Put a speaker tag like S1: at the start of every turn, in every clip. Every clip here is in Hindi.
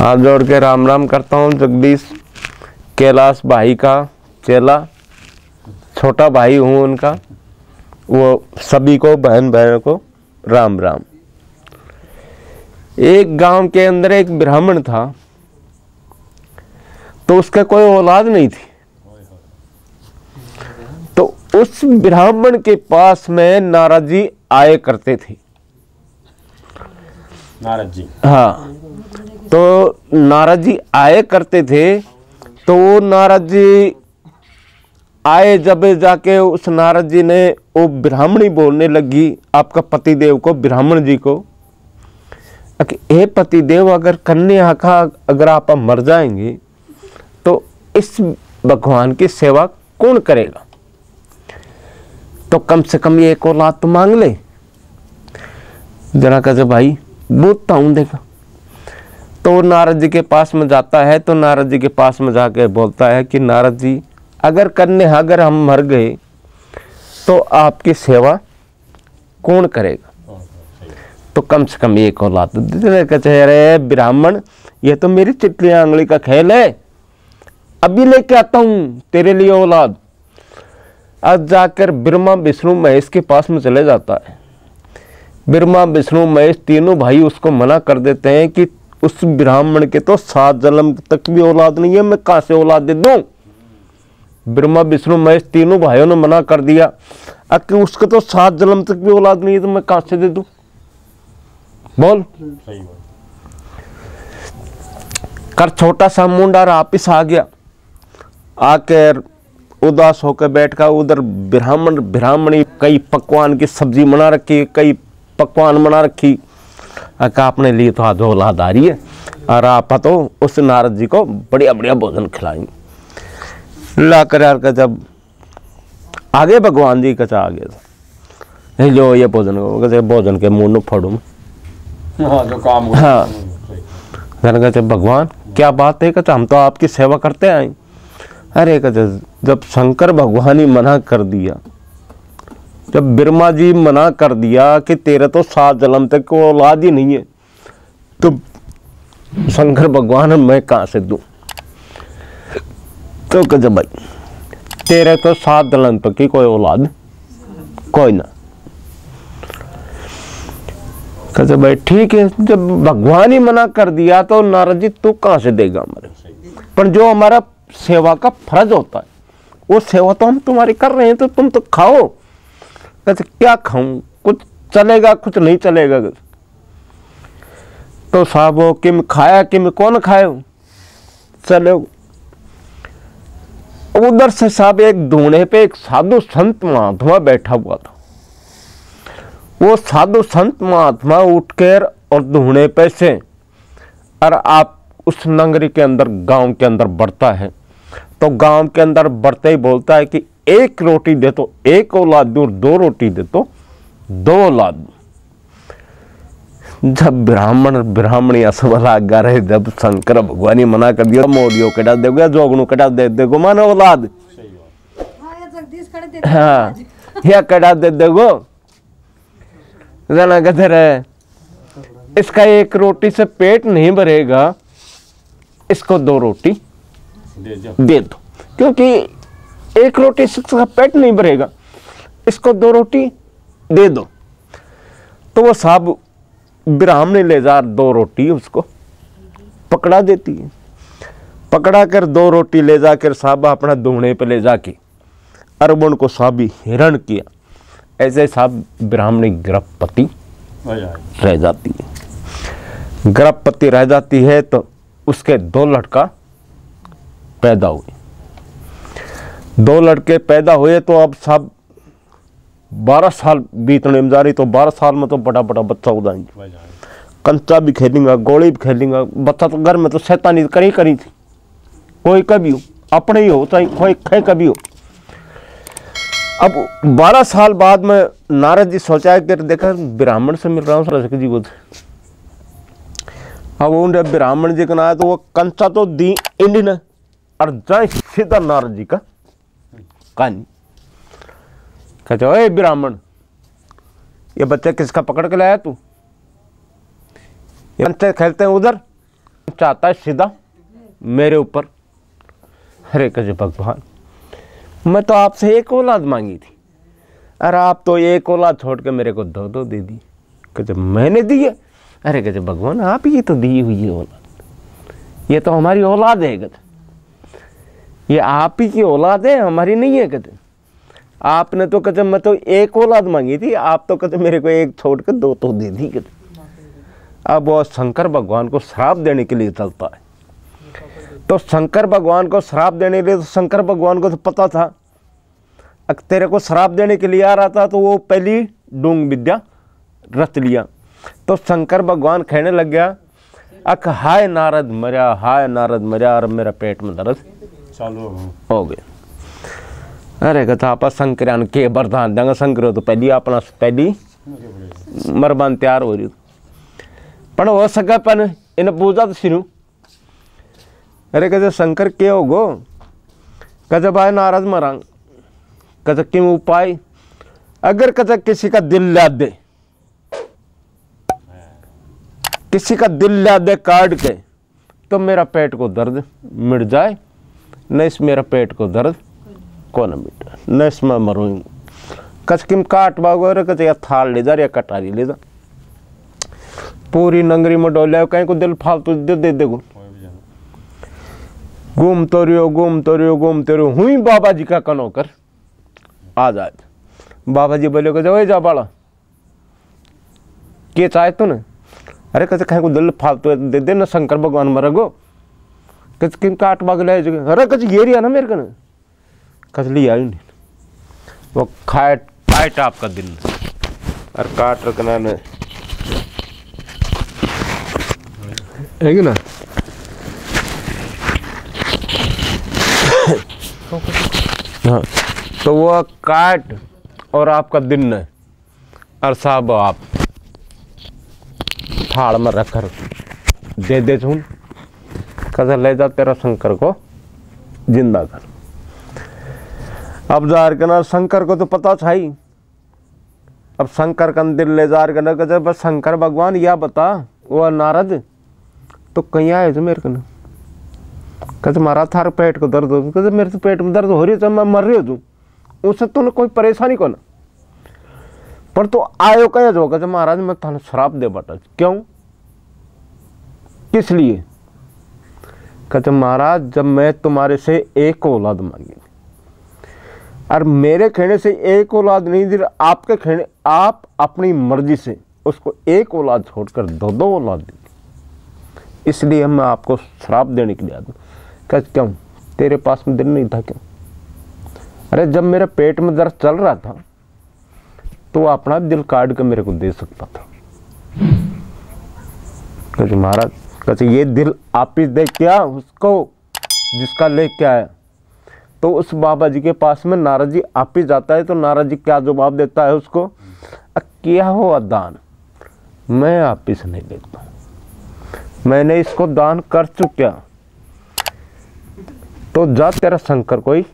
S1: हाथ जोड़ के राम राम करता हूँ। जगदीश कैलाश भाई का चेला, छोटा भाई हूँ उनका। वो सभी को, बहन बहनों को राम राम। एक गांव के अंदर एक ब्राह्मण था, तो उसके कोई औलाद नहीं थी। तो उस ब्राह्मण के पास में नारद जी आए करते थे।
S2: नारद जी?
S1: हाँ, तो नारद जी आए करते थे। तो वो नारद जी आए, जब जाके उस नारद जी ने वो ब्राह्मणी बोलने लगी आपका पतिदेव को, ब्राह्मण जी को, कि हे पतिदेव, अगर कन्या का अगर आप मर जाएंगे तो इस भगवान की सेवा कौन करेगा? तो कम से कम ये एक औलाद तो मांग ले। जरा कहे भाई बूझता हूं, देखा। तो नारद जी के पास में जाता है। तो नारद जी के पास में जाके बोलता है कि नारद जी, अगर हम मर गए तो आपकी सेवा कौन करेगा? तो कम से कम एक औलाद तो दे। कहते अरे ब्राह्मण, ये तो मेरी चिटली आंगली का खेल है, अभी लेके आता हूं तेरे लिए औलाद। आज जाकर ब्रह्मा विष्णु महेश के पास में चले जाता है। ब्रह्मा विष्णु महेश तीनों भाई उसको मना कर देते हैं कि उस ब्राह्मण के तो 7 जन्म तक भी औलाद नहीं है, मैं कहां से औलाद दे दूं? ब्रह्मा विष्णु महेश तीनों भाइयों ने मना कर दिया कि उसके तो 7 जन्म तक भी औलाद नहीं है, तो मैं कहां से दे दूं? बोल।
S2: सही बात।
S1: कर छोटा सा मुंडा वापिस आ गया। आकर उदास होकर बैठ कर उधर ब्राह्मणी कई पकवान की सब्जी बना रखी, कई पकवान बना रखी। अपने लिए तो आज औलाद आ रही है, और आप तो उस नारद जी को बढ़िया बढ़िया भोजन खिलाएंगे। ला कर यार का जब आगे भगवान जी कचा आगे था, जो ये भोजन के मुंह न फोड़ू।
S2: हाँ, जो काम
S1: हाँ, कहते भगवान क्या बात है? कहते हम तो आपकी सेवा करते आए। अरे कहते जब शंकर भगवान ही मना कर दिया, जब ब्रह्मा जी मना कर दिया कि तेरे तो 7 जन्म तक को औलाद ही नहीं है, तो शंकर भगवान मैं कहां से दूं? तो कहते भाई तेरे तो 7 जन्म तक की कोई औलाद कोई ना। कहते भाई ठीक है, जब भगवान ही मना कर दिया तो नारद जी तू कहां से देगा हमारे? पर जो हमारा सेवा का फर्ज होता है, वो सेवा तो हम तुम्हारी कर रहे हैं, तो तुम तो खाओ। कहते क्या खाऊं? कुछ चलेगा, कुछ नहीं चलेगा। तो साहब वो किम खाया, किम कौन खाए? चलो उधर से साहब एक धूने पे एक साधु संत महात्मा बैठा हुआ था। वो साधु संत महात्मा उठकर और धूने पे से और आप उस नगरी के अंदर, गांव के अंदर बढ़ता है। तो गांव के अंदर बढ़ते ही बोलता है कि 1 रोटी दे तो 1 औलाद दूं, 2 रोटी दे तो 2 औलाद दूं। जब ब्राह्मण ब्राह्मणी असबला गए, जब शंकर भगवान ही मना कर दिया, मोरियो कटा देगा, जोगनू कटा दे देगो मानो औलाद। हाँ, या कटा दे देगो। जना कहते रहे इसका 1 रोटी से पेट नहीं भरेगा, इसको 2 रोटी दे दो, क्योंकि 1 रोटी से इसका पेट नहीं भरेगा, इसको 2 रोटी दे दो। तो वो साहब ब्राह्मणी ले जा 2 रोटी उसको पकड़ा देती है। पकड़ा कर 2 रोटी ले जाकर साहब अपना धूने पे ले जाके अरबन को साहब हिरण किया। ऐसे साहब ब्राह्मणी गर्भवती रह जाती है। गर्भवती रह जाती है तो उसके 2 लड़का पैदा हुए। 2 लड़के पैदा हुए तो अब साहब 12 साल बीतने में जा रही। तो 12 साल में तो बड़ा बड़ा बच्चा हो जाएंगे। कंचा भी खेलेंगा, गोली भी खेलेंगा। बच्चा तो घर में तो शैतानी करी थी, कोई कभी हो, अपने ही हो चाहे कोई खे कभी हो। अब 12 साल बाद में नारद जी सोचा है कि देखा ब्राह्मण से मिल रहा हूँ सरस्वती जी को। अब उन्हें ब्राह्मण जी का ना तो वो कंचा तो दी इंडी ने और जाए सीधा नारद जी का कहानी। कहते ओए ब्राह्मण, ये बच्चा किसका पकड़ के लाया तू? ये बच्चे खेलते हैं उधर, चाहता है सीधा मेरे ऊपर। अरे कहे भगवान, मैं तो आपसे एक औलाद मांगी थी, अरे आप तो एक औलाद छोड़ के मेरे को दो दो दे दी। कहे मैंने दी है? अरे कहे भगवान आप ही तो दी हुई है औलाद, ये तो हमारी औलाद है। कहते ये आप ही की औलाद है, हमारी नहीं है। कहते आपने तो कहते मैं तो एक औलाद मांगी थी, आप तो कहते मेरे को एक छोड़ के दो तो दे दी। कहते अब वो शंकर भगवान को श्राप देने के लिए चलता है। तो शंकर भगवान को श्राप देने के लिए, तो शंकर भगवान को तो पता था तेरे को श्राप देने के लिए आ रहा था, तो वो पहली डूंग विद्या रच लिया। तो शंकर भगवान कहने लग गया, अक हाय नारद मर्या, हाय नारद मर्या, और मेरा पेट में दर्द
S2: चालू
S1: हो गया। अरे कथा आप शंकरान के वरदान देंगे, शंकर तो पहली अपना पहली मरबान तैयार हो रही, पर हो सका पन इन्हें पूजा तो शुरू। अरे कहते शंकर के हो गो? कहते भाई नारद मरा। कहते क्यों उपाय? अगर कहते किसी का दिल ला दे, किसी का दिल ला दे काट के, तो मेरा पेट को दर्द मिट जाए, न इस मेरा पेट को दर्द को न मिटे, न इसमें मरूँ। कच किम काट बागो? कहते या थाल ले जा या कटारी ले जा, पूरी नंगरी में डोले कहीं को दिल फालतू दे देगो। घूमते रहो घूमते रहो घूमते रहो, हुई बाबा जी का कनो कर आ जाए। बाबा जी बोले को जाओ जा बाड़ा के चाहे तो न? अरे कहते कहीं को दिल फालतू दे दे, न शंकर भगवान मरगो। कहते किन काट बाग ले जो? अरे कहते ये रिया ना मेरे को न, कहते लिया नहीं वो खाए काट आपका दिल और काट रखना न, है कि ना? हाँ, तो वो काट और आपका दिन है और साहब आप थाल में रखकर दे दे सुन, कदर ले जा तेरा शंकर को जिंदा कर। अब जार के ना शंकर को तो पता था ही, अब शंकर का दिल ले जार के ना कहते बस शंकर भगवान या बता वो नारद तो कहीं आए थे मेरे को ना? कहते मारा थार पेट को दर्द हो। कहते मेरे तो पेट में दर्द हो रही है, तो मैं मर रही हूँ, उससे तो कोई परेशानी को ना, पर तो आयो कह जो? कहते महाराज मैं थाने श्राप दे बटा। क्यों? किस लिए? कहते महाराज जब मैं तुम्हारे से एक औलाद मांगी और मेरे कहने से एक औलाद नहीं दी, आपके कहने आप अपनी मर्जी से उसको एक औलाद छोड़कर दो दो औलाद दी, इसलिए मैं आपको श्राप देने के लिए आया। कहते क्यों? तेरे पास में दिल नहीं था क्यों? अरे जब मेरे पेट में दर्द चल रहा था तो अपना दिल काट के मेरे को दे सकता था। कहते महाराज, कहते ये दिल आप ही दे क्या उसको जिसका ले क्या है? तो उस बाबा जी के पास में नारद जी आप ही जाता है, तो नारद जी क्या जवाब देता है उसको? क्या हो दान मैं आप ही से नहीं लेता, मैंने इसको दान कर चुका, तो जा तेरा शंकर को ही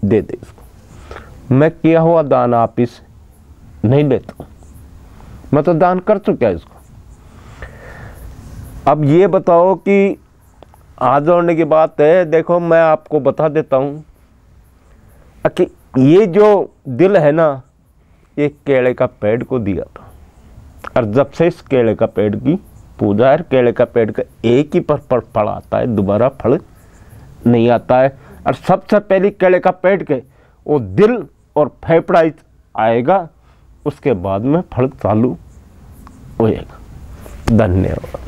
S1: दे दे इसको। मैं किया हुआ दान आप इस नहीं लेता, मैं तो दान कर चुका इसको। अब ये बताओ कि आज होने की बात है, देखो मैं आपको बता देता हूँ कि ये जो दिल है ना, ये केले का पेड़ को दिया था, और जब से इस केले का पेड़ की पूजा है, केले का पेड़ का एक ही पर फल आता है, दोबारा फल नहीं आता है। और सबसे पहले केले का पेड़ के वो दिल और फेफड़ा आएगा, उसके बाद में फल चालू होएगा। धन्यवाद।